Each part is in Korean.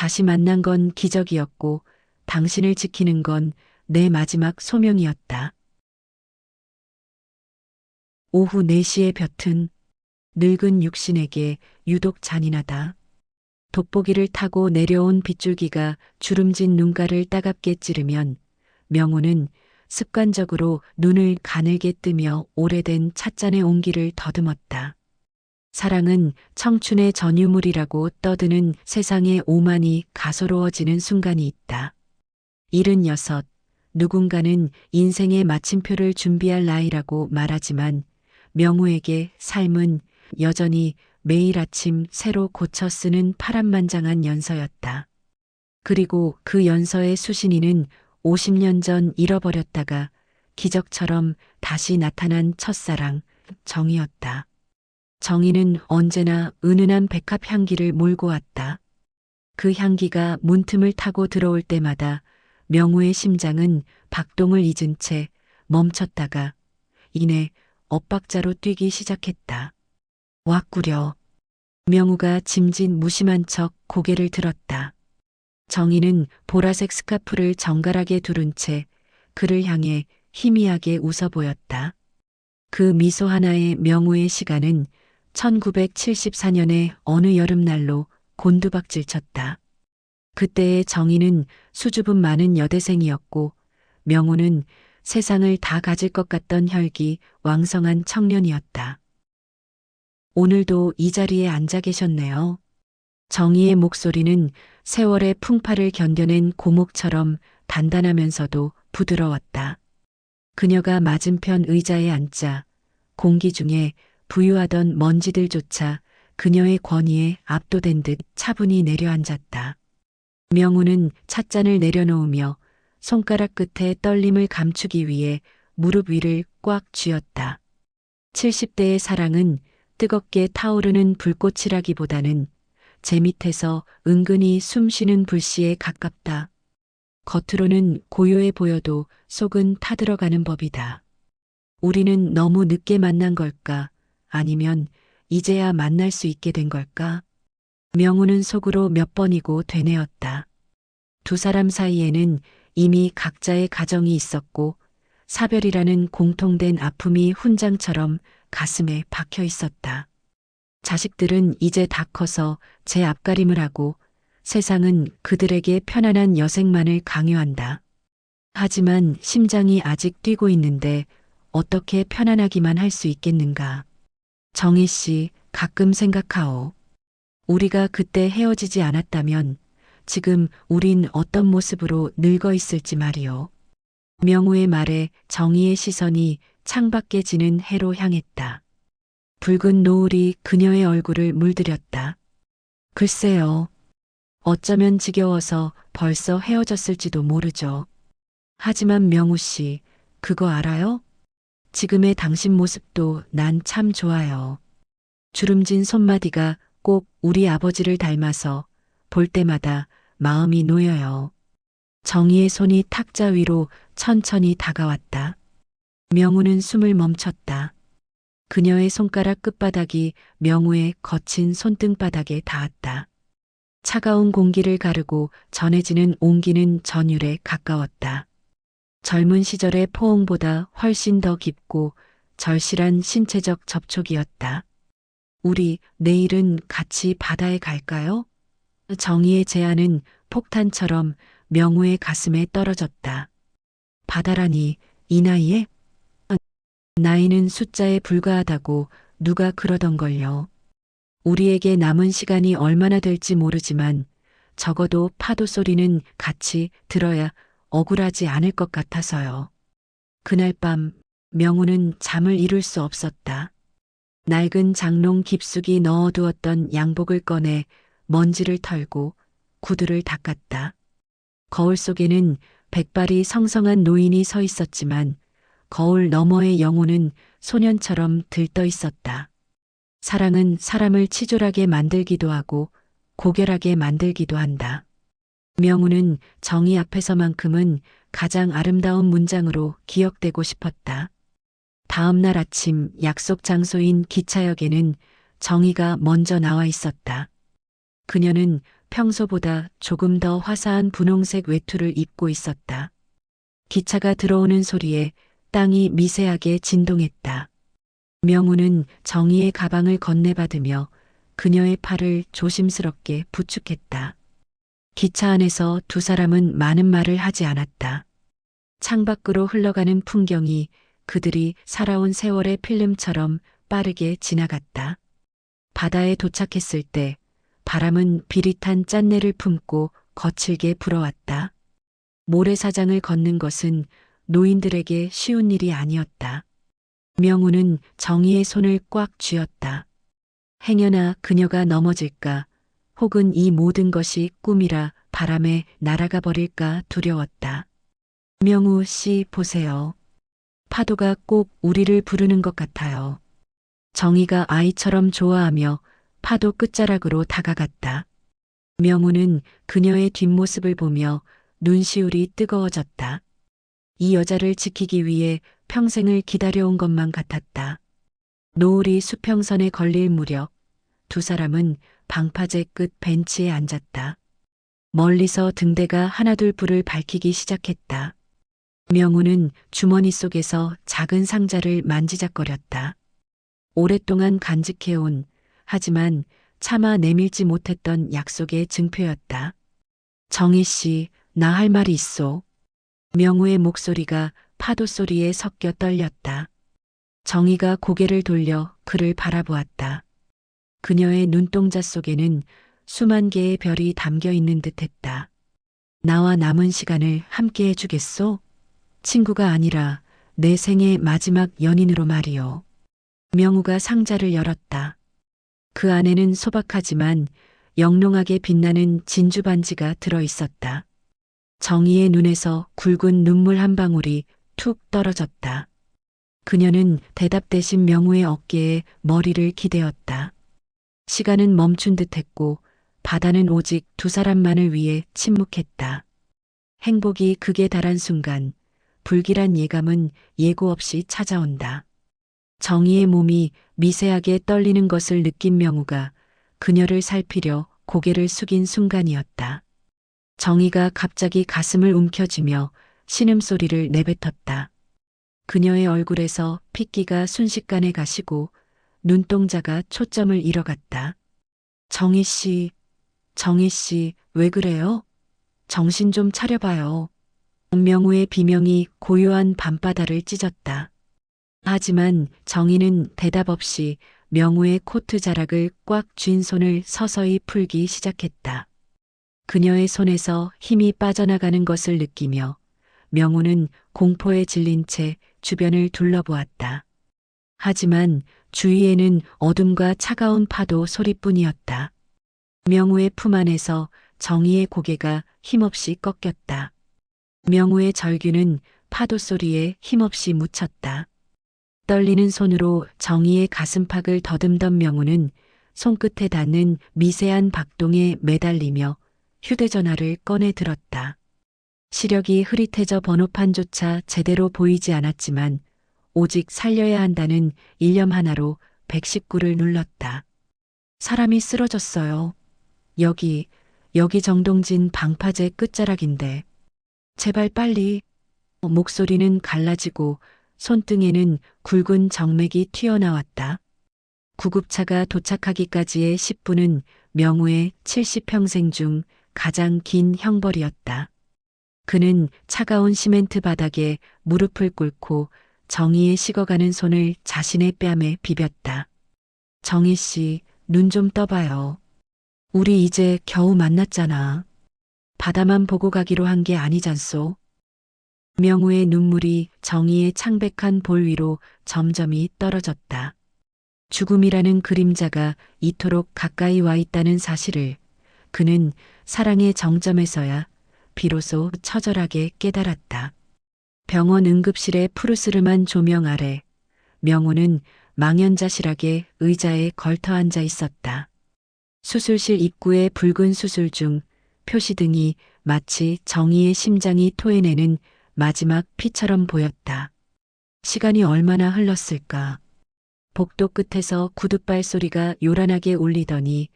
다시 만난 건 기적이었고 당신을 지키는 건 내 마지막 소명이었다. 오후 4시의 볕은 늙은 육신에게 유독 잔인하다. 돋보기를 타고 내려온 빗줄기가 주름진 눈가를 따갑게 찌르면 명호는 습관적으로 눈을 가늘게 뜨며 오래된 찻잔의 온기를 더듬었다. 사랑은 청춘의 전유물이라고 떠드는 세상의 오만이 가소로워지는 순간이 있다. 76, 누군가는 인생의 마침표를 준비할 나이라고 말하지만 명호에게 삶은 여전히 매일 아침 새로 고쳐 쓰는 파란만장한 연서였다. 그리고 그 연서의 수신이는 50년 전 잃어버렸다가 기적처럼 다시 나타난 첫사랑, 정이었다. 정이는 언제나 은은한 백합 향기를 몰고 왔다. 그 향기가 문틈을 타고 들어올 때마다 명호의 심장은 박동을 잊은 채 멈췄다가 이내 엇박자로 뛰기 시작했다. 왔구려. 명호가 짐짓 무심한 척 고개를 들었다. 정희는 보라색 스카프를 정갈하게 두른 채 그를 향해 희미하게 웃어 보였다. 그 미소 하나에 명호의 시간은 1974년의 어느 여름날로 곤두박질 쳤다. 그때의 정희는 수줍음 많은 여대생이었고 명호는 세상을 다 가질 것 같던 혈기 왕성한 청년이었다. 오늘도 이 자리에 앉아 계셨네요. 정희의 목소리는 세월의 풍파를 견뎌낸 고목처럼 단단하면서도 부드러웠다. 그녀가 맞은편 의자에 앉자 공기 중에 부유하던 먼지들조차 그녀의 권위에 압도된 듯 차분히 내려앉았다. 명호는 찻잔을 내려놓으며 손가락 끝에 떨림을 감추기 위해 무릎 위를 꽉 쥐었다. 70대의 사랑은 뜨겁게 타오르는 불꽃이라기보다는 제 밑에서 은근히 숨쉬는 불씨에 가깝다. 겉으로는 고요해 보여도 속은 타들어가는 법이다. 우리는 너무 늦게 만난 걸까? 아니면 이제야 만날 수 있게 된 걸까? 명호는 속으로 몇 번이고 되뇌었다. 두 사람 사이에는 이미 각자의 가정이 있었고 사별이라는 공통된 아픔이 훈장처럼 가슴에 박혀 있었다. 자식들은 이제 다 커서 제 앞가림을 하고 세상은 그들에게 편안한 여생만을 강요한다. 하지만 심장이 아직 뛰고 있는데 어떻게 편안하기만 할 수 있겠는가. 정희 씨, 가끔 생각하오. 우리가 그때 헤어지지 않았다면 지금 우린 어떤 모습으로 늙어 있을지 말이오. 명호의 말에 정희의 시선이 창밖에 지는 해로 향했다. 붉은 노을이 그녀의 얼굴을 물들였다. 글쎄요. 어쩌면 지겨워서 벌써 헤어졌을지도 모르죠. 하지만 명호 씨, 그거 알아요? 지금의 당신 모습도 난 참 좋아요. 주름진 손마디가 꼭 우리 아버지를 닮아서 볼 때마다 마음이 놓여요. 정희의 손이 탁자 위로 천천히 다가왔다. 명호는 숨을 멈췄다. 그녀의 손가락 끝바닥이 명호의 거친 손등바닥에 닿았다. 차가운 공기를 가르고 전해지는 온기는 전율에 가까웠다. 젊은 시절의 포옹보다 훨씬 더 깊고 절실한 신체적 접촉이었다. 우리 내일은 같이 바다에 갈까요? 정희의 제안은 폭탄처럼 명호의 가슴에 떨어졌다. 바다라니 이 나이에? 나이는 숫자에 불과하다고 누가 그러던걸요. 우리에게 남은 시간이 얼마나 될지 모르지만 적어도 파도 소리는 같이 들어야 억울하지 않을 것 같아서요. 그날 밤 명호는 잠을 이룰 수 없었다. 낡은 장롱 깊숙이 넣어두었던 양복을 꺼내 먼지를 털고 구두를 닦았다. 거울 속에는 백발이 성성한 노인이 서 있었지만 거울 너머의 영호는 소년처럼 들떠 있었다. 사랑은 사람을 치졸하게 만들기도 하고 고결하게 만들기도 한다. 명호는 정희 앞에서만큼은 가장 아름다운 문장으로 기억되고 싶었다. 다음 날 아침 약속 장소인 기차역에는 정희가 먼저 나와 있었다. 그녀는 평소보다 조금 더 화사한 분홍색 외투를 입고 있었다. 기차가 들어오는 소리에 땅이 미세하게 진동했다. 명우는 정희의 가방을 건네받으며 그녀의 팔을 조심스럽게 부축했다. 기차 안에서 두 사람은 많은 말을 하지 않았다. 창밖으로 흘러가는 풍경이 그들이 살아온 세월의 필름처럼 빠르게 지나갔다. 바다에 도착했을 때 바람은 비릿한 짠내를 품고 거칠게 불어왔다. 모래사장을 걷는 것은 노인들에게 쉬운 일이 아니었다. 명우는 정희의 손을 꽉 쥐었다. 행여나 그녀가 넘어질까 혹은 이 모든 것이 꿈이라 바람에 날아가 버릴까 두려웠다. 명우 씨 보세요. 파도가 꼭 우리를 부르는 것 같아요. 정희가 아이처럼 좋아하며 파도 끝자락으로 다가갔다. 명우는 그녀의 뒷모습을 보며 눈시울이 뜨거워졌다. 이 여자를 지키기 위해 평생을 기다려온 것만 같았다. 노을이 수평선에 걸릴 무렵 두 사람은 방파제 끝 벤치에 앉았다. 멀리서 등대가 하나둘 불을 밝히기 시작했다. 명우는 주머니 속에서 작은 상자를 만지작거렸다. 오랫동안 간직해온 하지만 차마 내밀지 못했던 약속의 증표였다. 정희 씨, 나 할 말이 있어. 명우의 목소리가 파도 소리에 섞여 떨렸다. 정희가 고개를 돌려 그를 바라보았다. 그녀의 눈동자 속에는 수만 개의 별이 담겨 있는 듯했다. 나와 남은 시간을 함께 해주겠소? 친구가 아니라 내 생의 마지막 연인으로 말이요. 명우가 상자를 열었다. 그 안에는 소박하지만 영롱하게 빛나는 진주 반지가 들어 있었다. 정희의 눈에서 굵은 눈물 한 방울이 툭 떨어졌다. 그녀는 대답 대신 명우의 어깨에 머리를 기대었다. 시간은 멈춘 듯했고 바다는 오직 두 사람만을 위해 침묵했다. 행복이 극에 달한 순간 불길한 예감은 예고 없이 찾아온다. 정희의 몸이 미세하게 떨리는 것을 느낀 명우가 그녀를 살피려 고개를 숙인 순간이었다. 정희가 갑자기 가슴을 움켜쥐며 신음소리를 내뱉었다. 그녀의 얼굴에서 핏기가 순식간에 가시고 눈동자가 초점을 잃어갔다. 정희 씨, 왜 그래요? 정신 좀 차려봐요. 명우의 비명이 고요한 밤바다를 찢었다. 하지만 정희는 대답 없이 명우의 코트 자락을 꽉 쥔 손을 서서히 풀기 시작했다. 그녀의 손에서 힘이 빠져나가는 것을 느끼며 명우는 공포에 질린 채 주변을 둘러보았다. 하지만 주위에는 어둠과 차가운 파도 소리뿐이었다. 명우의 품 안에서 정희의 고개가 힘없이 꺾였다. 명우의 절규는 파도 소리에 힘없이 묻혔다. 떨리는 손으로 정희의 가슴팍을 더듬던 명우는 손끝에 닿는 미세한 박동에 매달리며 휴대전화를 꺼내 들었다. 시력이 흐릿해져 번호판조차 제대로 보이지 않았지만 오직 살려야 한다는 일념 하나로 119를 눌렀다. 사람이 쓰러졌어요. 여기 정동진 방파제 끝자락인데. 제발 빨리. 목소리는 갈라지고 손등에는 굵은 정맥이 튀어나왔다. 구급차가 도착하기까지의 10분은 명우의 70평생 중 가장 긴 형벌이었다. 그는 차가운 시멘트 바닥에 무릎을 꿇고 정희의 식어가는 손을 자신의 뺨에 비볐다. 정희 씨, 눈 좀 떠봐요. 우리 이제 겨우 만났잖아. 바다만 보고 가기로 한 게 아니잖소. 명우의 눈물이 정희의 창백한 볼 위로 점점이 떨어졌다. 죽음이라는 그림자가 이토록 가까이 와 있다는 사실을 그는 사랑의 정점에서야 비로소 처절하게 깨달았다. 병원 응급실의 푸르스름한 조명 아래 명우는 망연자실하게 의자에 걸터 앉아 있었다. 수술실 입구의 붉은 수술 중 표시등이 마치 정희의 심장이 토해내는 마지막 피처럼 보였다. 시간이 얼마나 흘렀을까. 복도 끝에서 구둣발 소리가 요란하게 울리더니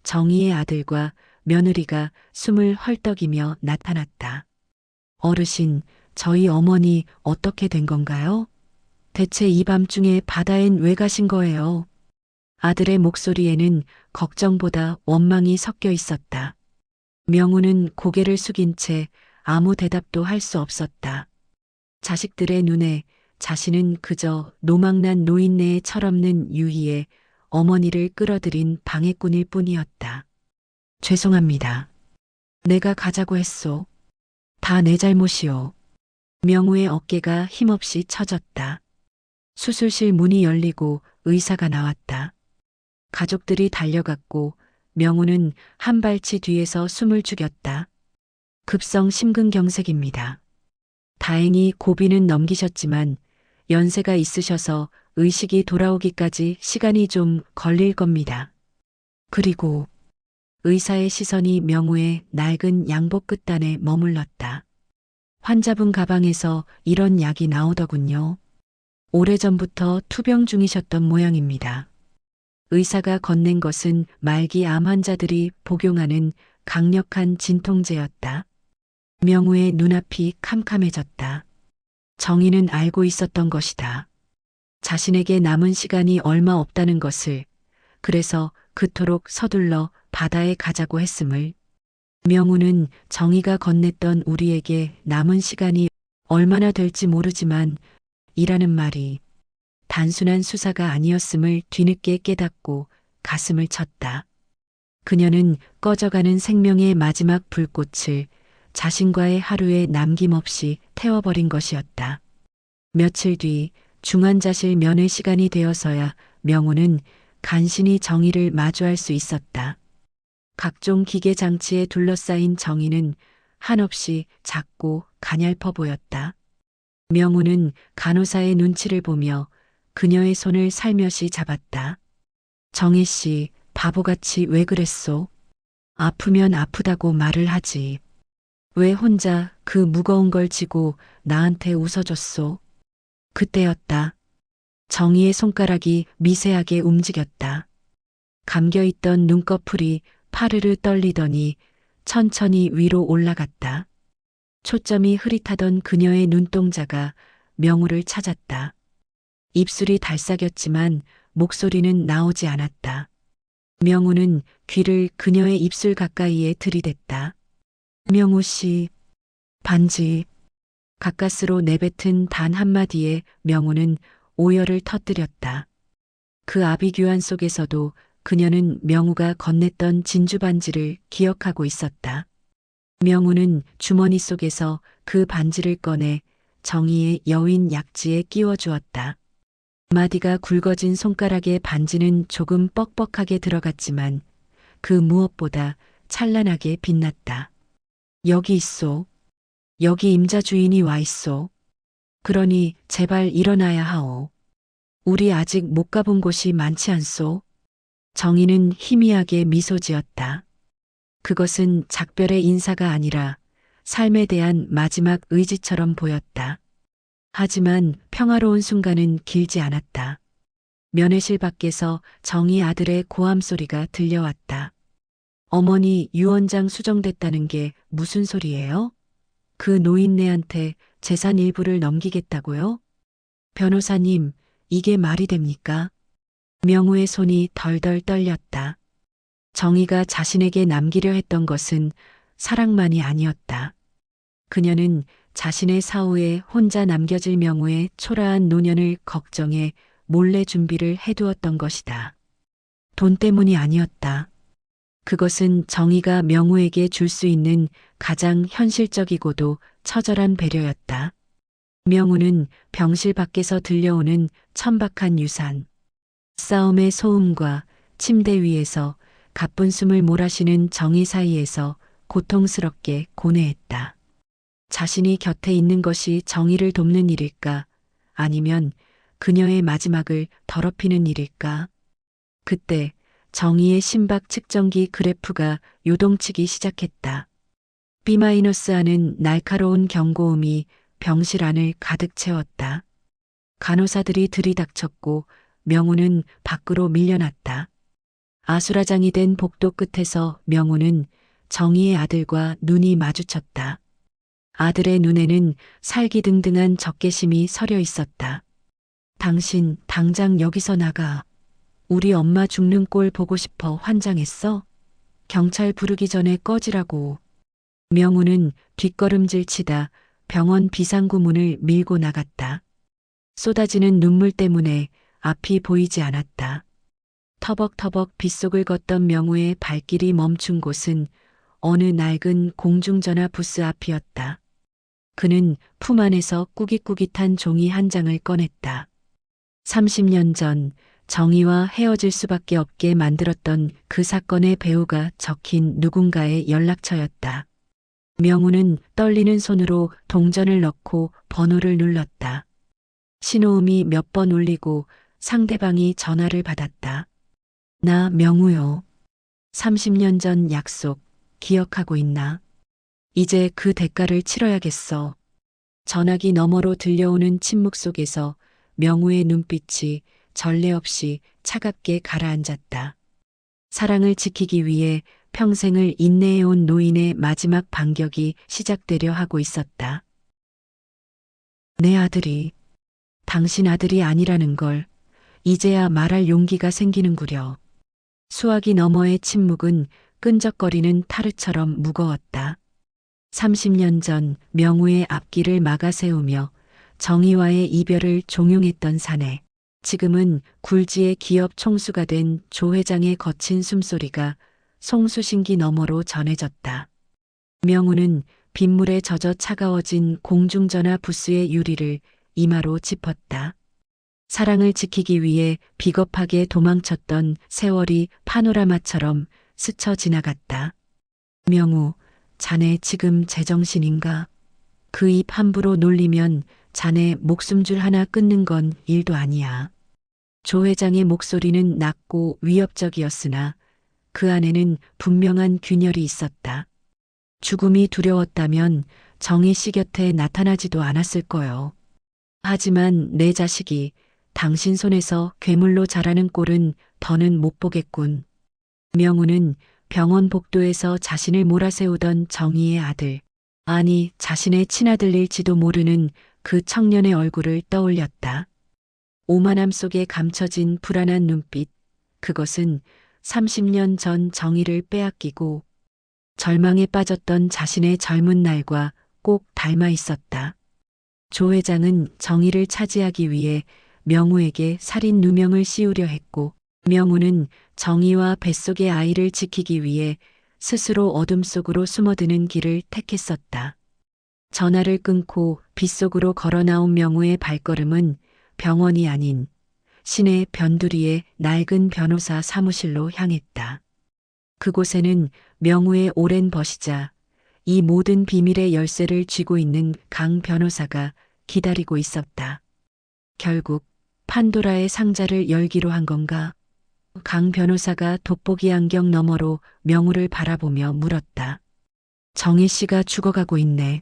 정희의 아들과 며느리가 숨을 헐떡이며 나타났다. 어르신, 저희 어머니 어떻게 된 건가요? 대체 이 밤중에 바다엔 왜 가신 거예요? 아들의 목소리에는 걱정보다 원망이 섞여 있었다. 명우는 고개를 숙인 채 아무 대답도 할 수 없었다. 자식들의 눈에 자신은 그저 노망난 노인네의 철없는 유희에 어머니를 끌어들인 방해꾼일 뿐이었다. 죄송합니다. 내가 가자고 했소. 다 내 잘못이오. 명우의 어깨가 힘없이 처졌다. 수술실 문이 열리고 의사가 나왔다. 가족들이 달려갔고 명우는 한 발치 뒤에서 숨을 죽였다. 급성 심근경색입니다. 다행히 고비는 넘기셨지만 연세가 있으셔서 의식이 돌아오기까지 시간이 좀 걸릴 겁니다. 그리고 의사의 시선이 명우의 낡은 양복 끝단에 머물렀다. 환자분 가방에서 이런 약이 나오더군요. 오래전부터 투병 중이셨던 모양입니다. 의사가 건넨 것은 말기 암 환자들이 복용하는 강력한 진통제였다. 명우의 눈앞이 캄캄해졌다. 정희는 알고 있었던 것이다. 자신에게 남은 시간이 얼마 없다는 것을, 그래서 그토록 서둘러 바다에 가자고 했음을. 명우는 정희가 건넸던 우리에게 남은 시간이 얼마나 될지 모르지만 이라는 말이 단순한 수사가 아니었음을 뒤늦게 깨닫고 가슴을 쳤다. 그녀는 꺼져가는 생명의 마지막 불꽃을 자신과의 하루에 남김없이 태워버린 것이었다. 며칠 뒤 중환자실 면회 시간이 되어서야 명우는 간신히 정희를 마주할 수 있었다. 각종 기계 장치에 둘러싸인 정희는 한없이 작고 가냘퍼 보였다. 명우는 간호사의 눈치를 보며 그녀의 손을 살며시 잡았다. 정희 씨, 바보같이 왜 그랬소? 아프면 아프다고 말을 하지. 왜 혼자 그 무거운 걸 지고 나한테 웃어줬소? 그때였다. 정희의 손가락이 미세하게 움직였다. 감겨있던 눈꺼풀이 파르르 떨리더니 천천히 위로 올라갔다. 초점이 흐릿하던 그녀의 눈동자가 명우를 찾았다. 입술이 달싹였지만 목소리는 나오지 않았다. 명우는 귀를 그녀의 입술 가까이에 들이댔다. 명우 씨, 반지. 가까스로 내뱉은 단 한마디에 명우는 오열을 터뜨렸다. 그 아비규환 속에서도 그녀는 명우가 건넸던 진주 반지를 기억하고 있었다. 명우는 주머니 속에서 그 반지를 꺼내 정희의 여윈 약지에 끼워 주었다. 마디가 굵어진 손가락에 반지는 조금 뻑뻑하게 들어갔지만 그 무엇보다 찬란하게 빛났다. 여기 있소. 여기 임자 주인이 와 있소. 그러니 제발 일어나야 하오. 우리 아직 못 가본 곳이 많지 않소. 정희는 희미하게 미소 지었다. 그것은 작별의 인사가 아니라 삶에 대한 마지막 의지처럼 보였다. 하지만 평화로운 순간은 길지 않았다. 면회실 밖에서 정희 아들의 고함 소리가 들려왔다. 어머니 유언장 수정됐다는 게 무슨 소리예요? 그 노인네한테 재산 일부를 넘기겠다고요? 변호사님, 이게 말이 됩니까? 명우의 손이 덜덜 떨렸다. 정희가 자신에게 남기려 했던 것은 사랑만이 아니었다. 그녀는 자신의 사후에 혼자 남겨질 명우의 초라한 노년을 걱정해 몰래 준비를 해두었던 것이다. 돈 때문이 아니었다. 그것은 정희가 명우에게 줄 수 있는 가장 현실적이고도 처절한 배려였다. 명우는 병실 밖에서 들려오는 천박한 유산, 싸움의 소음과 침대 위에서 가쁜 숨을 몰아쉬는 정희 사이에서 고통스럽게 고뇌했다. 자신이 곁에 있는 것이 정희를 돕는 일일까? 아니면 그녀의 마지막을 더럽히는 일일까? 그때 정희의 심박 측정기 그래프가 요동치기 시작했다. B-하는 날카로운 경고음이 병실 안을 가득 채웠다. 간호사들이 들이닥쳤고 명우는 밖으로 밀려났다. 아수라장이 된 복도 끝에서 명우는 정희의 아들과 눈이 마주쳤다. 아들의 눈에는 살기등등한 적개심이 서려 있었다. 당신 당장 여기서 나가. 우리 엄마 죽는 꼴 보고 싶어 환장했어? 경찰 부르기 전에 꺼지라고. 명우는 뒷걸음질 치다 병원 비상구 문을 밀고 나갔다. 쏟아지는 눈물 때문에 앞이 보이지 않았다. 터벅터벅 빗속을 걷던 명우의 발길이 멈춘 곳은 어느 낡은 공중전화 부스 앞이었다. 그는 품 안에서 꾸깃꾸깃한 종이 한 장을 꺼냈다. 30년 전 정희와 헤어질 수밖에 없게 만들었던 그 사건의 배우가 적힌 누군가의 연락처였다. 명우는 떨리는 손으로 동전을 넣고 번호를 눌렀다. 신호음이 몇 번 울리고 상대방이 전화를 받았다. 나 명우요. 30년 전 약속 기억하고 있나? 이제 그 대가를 치러야겠어. 전화기 너머로 들려오는 침묵 속에서 명우의 눈빛이 전례 없이 차갑게 가라앉았다. 사랑을 지키기 위해 평생을 인내해온 노인의 마지막 반격이 시작되려 하고 있었다. 내 아들이 당신 아들이 아니라는 걸 이제야 말할 용기가 생기는구려. 수화기 너머의 침묵은 끈적거리는 타르처럼 무거웠다. 30년 전 명우의 앞길을 막아 세우며 정의와의 이별을 종용했던 사내. 지금은 굴지의 기업 총수가 된 조 회장의 거친 숨소리가 송수신기 너머로 전해졌다. 명우는 빗물에 젖어 차가워진 공중전화 부스의 유리를 이마로 짚었다. 사랑을 지키기 위해 비겁하게 도망쳤던 세월이 파노라마처럼 스쳐 지나갔다. 명우, 자네 지금 제정신인가? 그 입 함부로 놀리면 자네 목숨줄 하나 끊는 건 일도 아니야. 조 회장의 목소리는 낮고 위협적이었으나 그 안에는 분명한 균열이 있었다. 죽음이 두려웠다면 정희 씨 곁에 나타나지도 않았을 거요. 하지만 내 자식이 당신 손에서 괴물로 자라는 꼴은 더는 못 보겠군. 명우는 병원 복도에서 자신을 몰아세우던 정희의 아들, 아니 자신의 친아들일지도 모르는 그 청년의 얼굴을 떠올렸다. 오만함 속에 감춰진 불안한 눈빛, 그것은 30년 전 정희를 빼앗기고 절망에 빠졌던 자신의 젊은 날과 꼭 닮아 있었다. 조 회장은 정희를 차지하기 위해 명우에게 살인 누명을 씌우려 했고, 명우는 정희와 뱃속의 아이를 지키기 위해 스스로 어둠 속으로 숨어드는 길을 택했었다. 전화를 끊고 빗속으로 걸어 나온 명우의 발걸음은 병원이 아닌 시내 변두리의 낡은 변호사 사무실로 향했다. 그곳에는 명우의 오랜 버시자, 이 모든 비밀의 열쇠를 쥐고 있는 강 변호사가 기다리고 있었다. 결국 판도라의 상자를 열기로 한 건가? 강 변호사가 돋보기 안경 너머로 명우를 바라보며 물었다. 정희 씨가 죽어가고 있네.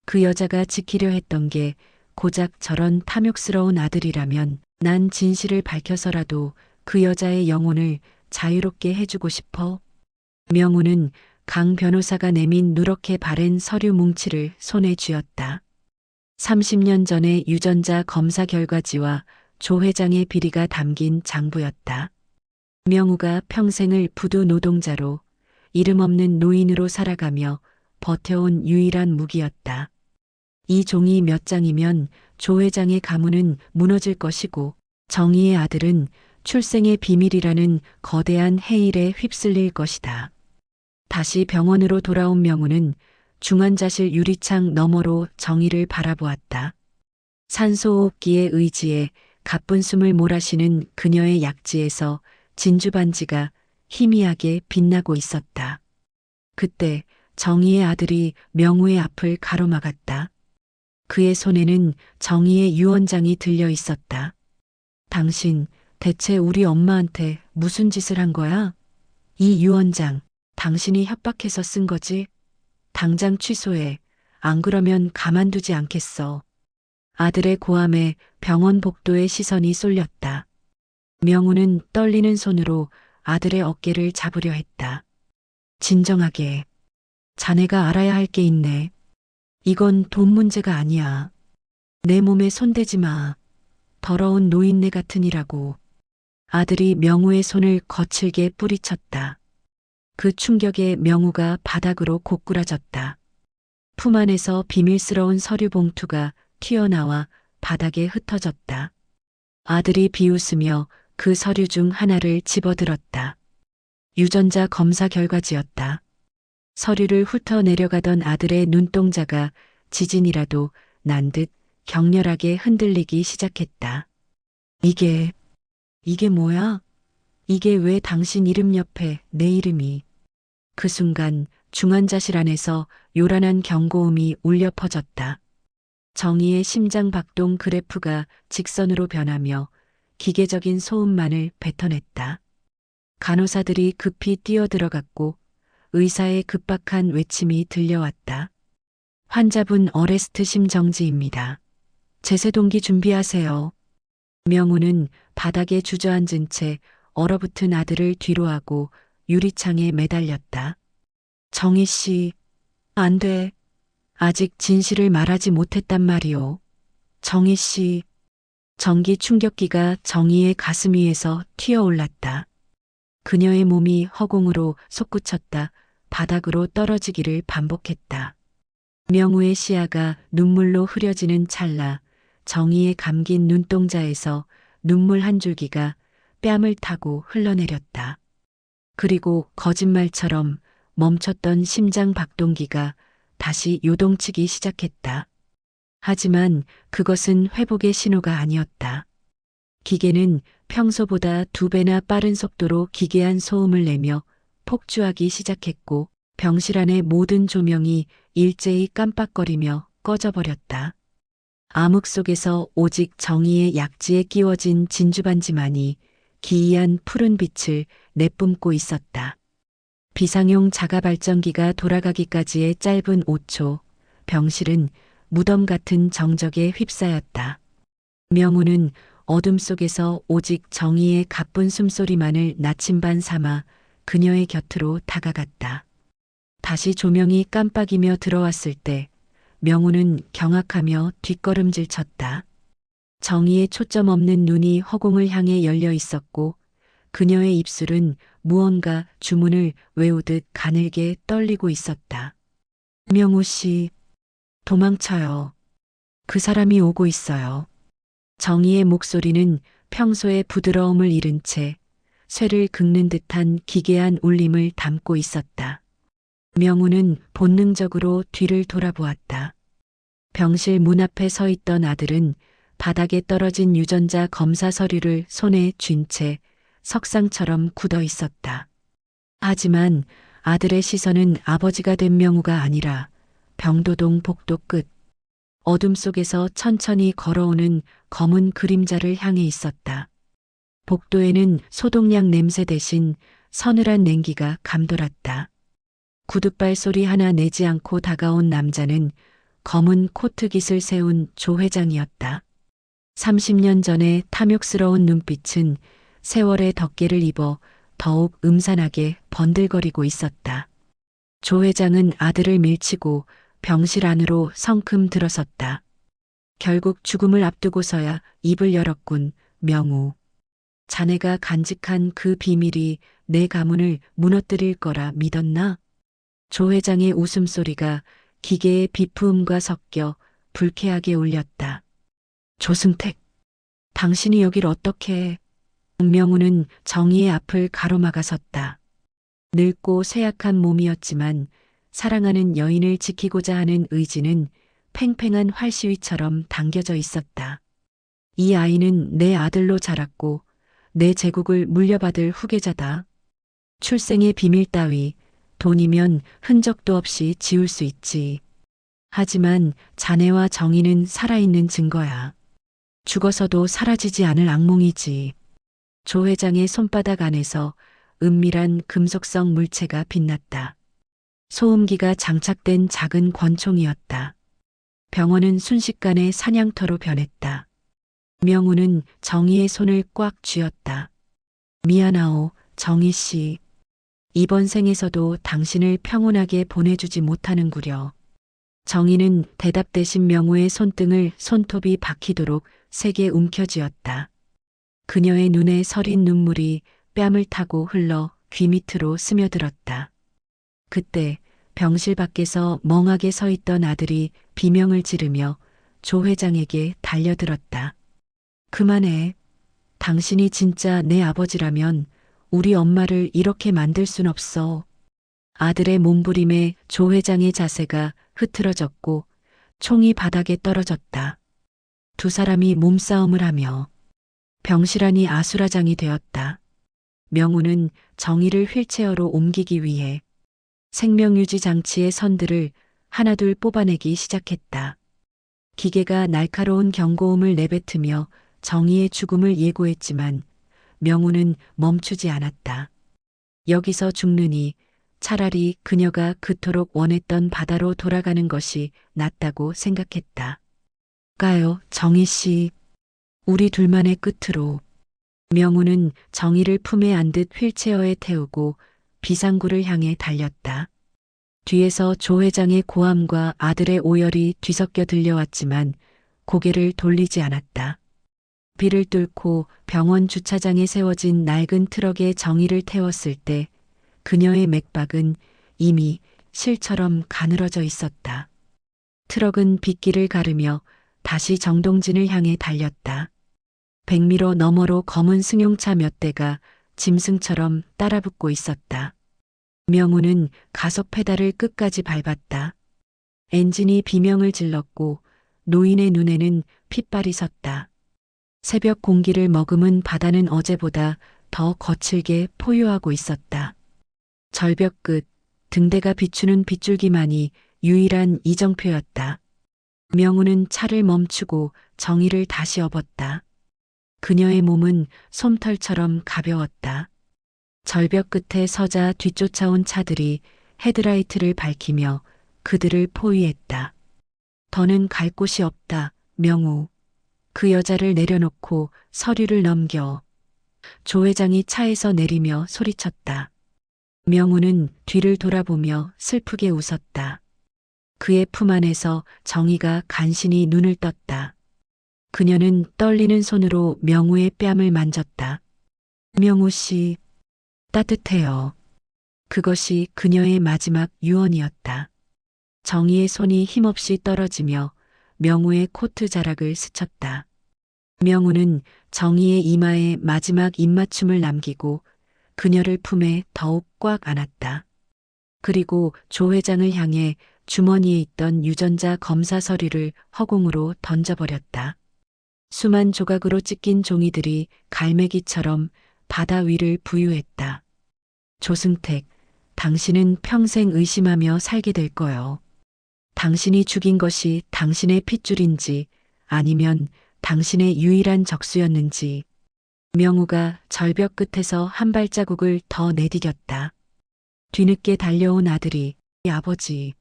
그 여자가 지키려 했던 게 고작 저런 탐욕스러운 아들이라면 난 진실을 밝혀서라도 그 여자의 영혼을 자유롭게 해주고 싶어. 명우는 강 변호사가 내민 누렇게 바랜 서류 뭉치를 손에 쥐었다. 30년 전의 유전자 검사 결과지와 조 회장의 비리가 담긴 장부였다. 명우가 평생을 부두 노동자로 이름 없는 노인으로 살아가며 버텨온 유일한 무기였다. 이 종이 몇 장이면 조 회장의 가문은 무너질 것이고 정희의 아들은 출생의 비밀이라는 거대한 해일에 휩쓸릴 것이다. 다시 병원으로 돌아온 명우는 중환자실 유리창 너머로 정희를 바라보았다. 산소호흡기의 의지에 가쁜 숨을 몰아쉬는 그녀의 약지에서 진주반지가 희미하게 빛나고 있었다. 그때 정희의 아들이 명우의 앞을 가로막았다. 그의 손에는 정희의 유언장이 들려 있었다. 당신 대체 우리 엄마한테 무슨 짓을 한 거야? 이 유언장 당신이 협박해서 쓴 거지? 당장 취소해. 안 그러면 가만두지 않겠어. 아들의 고함에 병원 복도에 시선이 쏠렸다. 명우는 떨리는 손으로 아들의 어깨를 잡으려 했다. 진정하게. 자네가 알아야 할 게 있네. 이건 돈 문제가 아니야. 내 몸에 손대지 마. 더러운 노인네 같으니라고. 아들이 명우의 손을 거칠게 뿌리쳤다. 그 충격에 명우가 바닥으로 고꾸라졌다. 품 안에서 비밀스러운 서류 봉투가 튀어나와 바닥에 흩어졌다. 아들이 비웃으며 그 서류 중 하나를 집어들었다. 유전자 검사 결과지였다. 서류를 훑어 내려가던 아들의 눈동자가 지진이라도 난 듯 격렬하게 흔들리기 시작했다. 이게 뭐야? 이게 왜 당신 이름 옆에 내 이름이? 그 순간 중환자실 안에서 요란한 경고음이 울려 퍼졌다. 정희의 심장 박동 그래프가 직선으로 변하며 기계적인 소음만을 뱉어냈다. 간호사들이 급히 뛰어들어갔고 의사의 급박한 외침이 들려왔다. 환자분 어레스트 심정지입니다. 제세동기 준비하세요. 명우는 바닥에 주저앉은 채 얼어붙은 아들을 뒤로하고 유리창에 매달렸다. 정희 씨, 안 돼. 아직 진실을 말하지 못했단 말이오. 정희 씨. 전기 충격기가 정희의 가슴 위에서 튀어올랐다. 그녀의 몸이 허공으로 솟구쳤다 바닥으로 떨어지기를 반복했다. 명우의 시야가 눈물로 흐려지는 찰나 정희의 감긴 눈동자에서 눈물 한 줄기가 뺨을 타고 흘러내렸다. 그리고 거짓말처럼 멈췄던 심장 박동기가 다시 요동치기 시작했다. 하지만 그것은 회복의 신호가 아니었다. 기계는 평소보다 2배나 빠른 속도로 기괴한 소음을 내며 폭주하기 시작했고 병실 안의 모든 조명이 일제히 깜빡거리며 꺼져버렸다. 암흑 속에서 오직 정의의 약지에 끼워진 진주반지만이 기이한 푸른 빛을 내뿜고 있었다. 비상용 자가 발전기가 돌아가기까지의 짧은 5초, 병실은 무덤 같은 정적에 휩싸였다. 명우는 어둠 속에서 오직 정의의 가쁜 숨소리만을 나침반 삼아 그녀의 곁으로 다가갔다. 다시 조명이 깜빡이며 들어왔을 때 명우는 경악하며 뒷걸음질 쳤다. 정의의 초점 없는 눈이 허공을 향해 열려 있었고 그녀의 입술은 무언가 주문을 외우듯 가늘게 떨리고 있었다. 명우 씨, 도망쳐요. 그 사람이 오고 있어요. 정의의 목소리는 평소의 부드러움을 잃은 채 쇠를 긁는 듯한 기괴한 울림을 담고 있었다. 명우는 본능적으로 뒤를 돌아보았다. 병실 문 앞에 서 있던 아들은 바닥에 떨어진 유전자 검사 서류를 손에 쥔 채 석상처럼 굳어 있었다. 하지만 아들의 시선은 아버지가 된 명우가 아니라 병도동 복도 끝, 어둠 속에서 천천히 걸어오는 검은 그림자를 향해 있었다. 복도에는 소독약 냄새 대신 서늘한 냉기가 감돌았다. 구둣발 소리 하나 내지 않고 다가온 남자는 검은 코트깃을 세운 조 회장이었다. 30년 전의 탐욕스러운 눈빛은 세월의 덮개를 입어 더욱 음산하게 번들거리고 있었다. 조 회장은 아들을 밀치고 병실 안으로 성큼 들어섰다. 결국 죽음을 앞두고서야 입을 열었군, 명우. 자네가 간직한 그 비밀이 내 가문을 무너뜨릴 거라 믿었나? 조 회장의 웃음소리가 기계의 비프음과 섞여 불쾌하게 울렸다. 조승택, 당신이 여길 어떻게 해? 명우는 정의의 앞을 가로막아 섰다. 늙고 쇠약한 몸이었지만 사랑하는 여인을 지키고자 하는 의지는 팽팽한 활시위처럼 당겨져 있었다. 이 아이는 내 아들로 자랐고 내 제국을 물려받을 후계자다. 출생의 비밀 따위 돈이면 흔적도 없이 지울 수 있지. 하지만 자네와 정의는 살아있는 증거야. 죽어서도 사라지지 않을 악몽이지. 조 회장의 손바닥 안에서 은밀한 금속성 물체가 빛났다. 소음기가 장착된 작은 권총이었다. 병원은 순식간에 사냥터로 변했다. 명우는 정의의 손을 꽉 쥐었다. 미안하오, 정희 씨. 이번 생에서도 당신을 평온하게 보내주지 못하는구려. 정희는 대답 대신 명우의 손등을 손톱이 박히도록 세게 움켜쥐었다. 그녀의 눈에 서린 눈물이 뺨을 타고 흘러 귀 밑으로 스며들었다. 그때 병실 밖에서 멍하게 서 있던 아들이 비명을 지르며 조 회장에게 달려들었다. 그만해. 당신이 진짜 내 아버지라면 우리 엄마를 이렇게 만들 순 없어. 아들의 몸부림에 조 회장의 자세가 흐트러졌고 총이 바닥에 떨어졌다. 두 사람이 몸싸움을 하며 병실 안이 아수라장이 되었다. 명우는 정희를 휠체어로 옮기기 위해 생명유지 장치의 선들을 하나둘 뽑아내기 시작했다. 기계가 날카로운 경고음을 내뱉으며 정희의 죽음을 예고했지만 명우는 멈추지 않았다. 여기서 죽느니 차라리 그녀가 그토록 원했던 바다로 돌아가는 것이 낫다고 생각했다. 가요, 정희 씨. 우리 둘만의 끝으로. 명우는 정희를 품에 안듯 휠체어에 태우고 비상구를 향해 달렸다. 뒤에서 조 회장의 고함과 아들의 오열이 뒤섞여 들려왔지만 고개를 돌리지 않았다. 비를 뚫고 병원 주차장에 세워진 낡은 트럭에 정희를 태웠을 때 그녀의 맥박은 이미 실처럼 가늘어져 있었다. 트럭은 빗길을 가르며 다시 정동진을 향해 달렸다. 100미러 너머로 검은 승용차 몇 대가 짐승처럼 따라붙고 있었다. 명우는 가속 페달을 끝까지 밟았다. 엔진이 비명을 질렀고 노인의 눈에는 핏발이 섰다. 새벽 공기를 머금은 바다는 어제보다 더 거칠게 포효하고 있었다. 절벽 끝 등대가 비추는 빗줄기만이 유일한 이정표였다. 명우는 차를 멈추고 정희를 다시 업었다. 그녀의 몸은 솜털처럼 가벼웠다. 절벽 끝에 서자 뒤쫓아온 차들이 헤드라이트를 밝히며 그들을 포위했다. 더는 갈 곳이 없다, 명우. 그 여자를 내려놓고 서류를 넘겨. 조 회장이 차에서 내리며 소리쳤다. 명우는 뒤를 돌아보며 슬프게 웃었다. 그의 품 안에서 정희가 간신히 눈을 떴다. 그녀는 떨리는 손으로 명우의 뺨을 만졌다. 명우 씨, 따뜻해요. 그것이 그녀의 마지막 유언이었다. 정희의 손이 힘없이 떨어지며 명우의 코트 자락을 스쳤다. 명우는 정희의 이마에 마지막 입맞춤을 남기고 그녀를 품에 더욱 꽉 안았다. 그리고 조 회장을 향해 주머니에 있던 유전자 검사 서류를 허공으로 던져버렸다. 수만 조각으로 찢긴 종이들이 갈매기처럼 바다 위를 부유했다. 조승택, 당신은 평생 의심하며 살게 될 거요. 당신이 죽인 것이 당신의 핏줄인지 아니면 당신의 유일한 적수였는지. 명우가 절벽 끝에서 한 발자국을 더 내디뎠다. 뒤늦게 달려온 아들이 아버지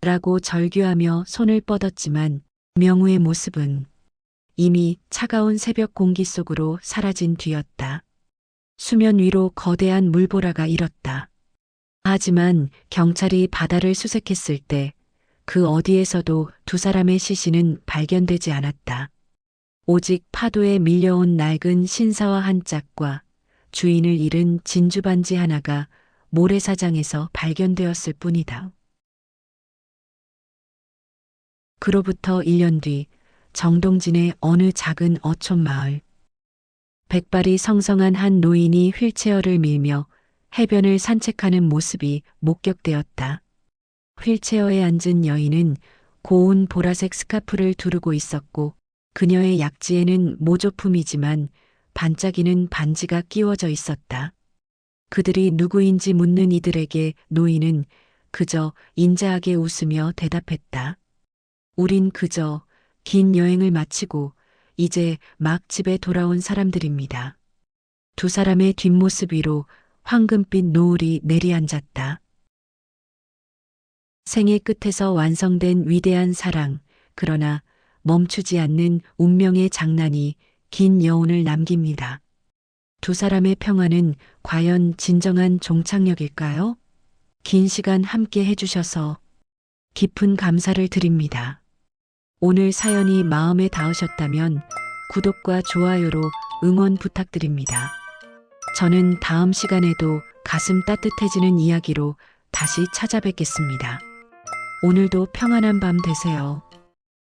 라고 절규하며 손을 뻗었지만 명우의 모습은 이미 차가운 새벽 공기 속으로 사라진 뒤였다. 수면 위로 거대한 물보라가 일었다. 하지만 경찰이 바다를 수색했을 때 그 어디에서도 두 사람의 시신은 발견되지 않았다. 오직 파도에 밀려온 낡은 신사와 한 짝과 주인을 잃은 진주 반지 하나가 모래사장에서 발견되었을 뿐이다. 그로부터 1년 뒤 정동진의 어느 작은 어촌 마을. 백발이 성성한 한 노인이 휠체어를 밀며 해변을 산책하는 모습이 목격되었다. 휠체어에 앉은 여인은 고운 보라색 스카프를 두르고 있었고 그녀의 약지에는 모조품이지만 반짝이는 반지가 끼워져 있었다. 그들이 누구인지 묻는 이들에게 노인은 그저 인자하게 웃으며 대답했다. 우린 그저 긴 여행을 마치고 이제 막 집에 돌아온 사람들입니다. 두 사람의 뒷모습 위로 황금빛 노을이 내리앉았다. 생의 끝에서 완성된 위대한 사랑, 그러나 멈추지 않는 운명의 장난이 긴 여운을 남깁니다. 두 사람의 평화는 과연 진정한 종착역일까요? 긴 시간 함께 해주셔서 깊은 감사를 드립니다. 오늘 사연이 마음에 닿으셨다면 구독과 좋아요로 응원 부탁드립니다. 저는 다음 시간에도 가슴 따뜻해지는 이야기로 다시 찾아뵙겠습니다. 오늘도 평안한 밤 되세요.